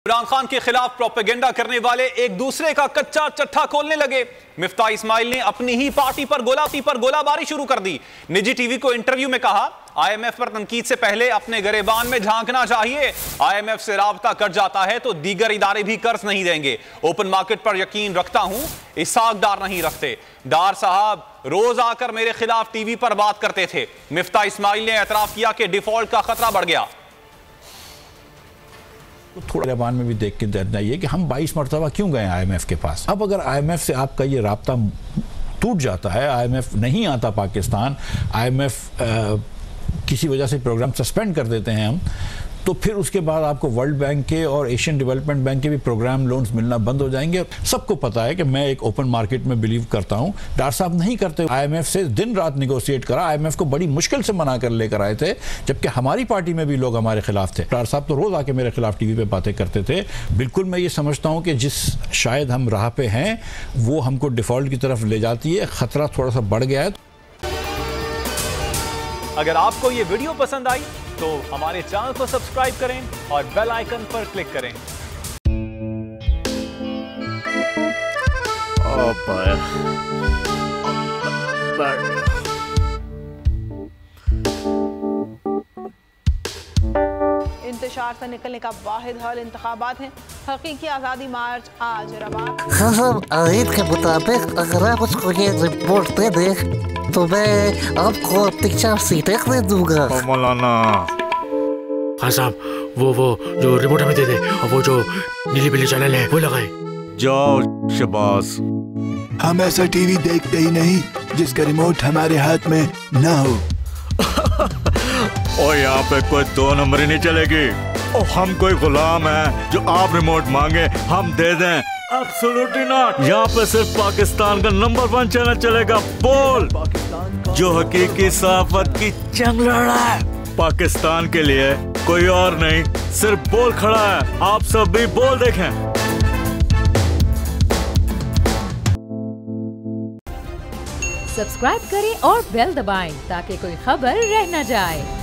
इमरान खान के खिलाफ प्रोपेगेंडा करने वाले एक दूसरे का कच्चा चट्टा खोलने लगे। मिफ्ताह इस्माइल ने अपनी ही पार्टी पर गोलाबारी शुरू कर दी। निजी टीवी को इंटरव्यू में कहा, आईएमएफ पर तनकीद से पहले अपने गरेबान में झांकना चाहिए। आईएमएफ से राब्ता कट जाता है तो दीगर इदारे भी कर्ज नहीं देंगे। ओपन मार्केट पर यकीन रखता हूं, इसाक डार नहीं रखते। डार साहब रोज आकर मेरे खिलाफ टीवी पर बात करते थे। मिफ्ताह इस्माइल ने एतराफ किया कि डिफॉल्ट का खतरा बढ़ गया। तो थोड़ा जबान में भी देख के देखना ये कि हम 22 मरतबा क्यों गए आईएमएफ के पास। अब अगर आईएमएफ से आपका ये राब्ता टूट जाता है, आईएमएफ नहीं आता पाकिस्तान, आईएमएफ किसी वजह से प्रोग्राम सस्पेंड कर देते हैं हम, तो फिर उसके बाद आपको वर्ल्ड बैंक के और एशियन डेवलपमेंट बैंक के भी प्रोग्राम लोन्स मिलना बंद हो जाएंगे। सबको पता है कि मैं एक ओपन मार्केट में बिलीव करता हूं। डार साहब नहीं करते। आईएमएफ से दिन रात निगोशिएट करा, आईएमएफ को बड़ी मुश्किल से मना कर लेकर आए थे, जबकि हमारी पार्टी में भी लोग हमारे खिलाफ थे। डार साहब तो रोज आके मेरे खिलाफ टीवी पे बातें करते थे। बिल्कुल मैं ये समझता हूँ कि जिस शायद हम राह पे हैं वो हमको डिफॉल्ट की तरफ ले जाती है। खतरा थोड़ा सा बढ़ गया है। अगर आपको ये वीडियो पसंद आई तो हमारे चैनल को सब्सक्राइब करें और बेल आइकन पर क्लिक करें। इंतशार से निकलने का वाहिद हल इंतखाबात हैं। हकीकी आज़ादी मार्च आज रवा। हाँ साहब, आयत के मुताबिक अगर आप उसको ये रिपोर्ट दे दें तो मैं आपको 3-4 सीटें खरीद दूंगा। मौलाना हाँ साहब, वो जो रिमोट हमें दे दे और वो जो नीली पीली चैनल है वो लगाए। जाओ शबाज। हम ऐसा टीवी देखते ही नहीं जिसका रिमोट हमारे हाथ में ना हो। और यहाँ पे कोई 2 नंबर ही नहीं चलेगी। और हम कोई गुलाम है जो आप रिमोट मांगे हम दे दें? Absolutely not. यहाँ पे सिर्फ पाकिस्तान का नंबर 1 चैनल चलेगा, बोल, जो हकीकी सहाफत की जंग लड़ रहा है। पाकिस्तान के लिए कोई और नहीं, सिर्फ बोल खड़ा है। आप सब भी बोल देखें। सब्सक्राइब करें और बेल दबाएं ताकि कोई खबर रह न जाए।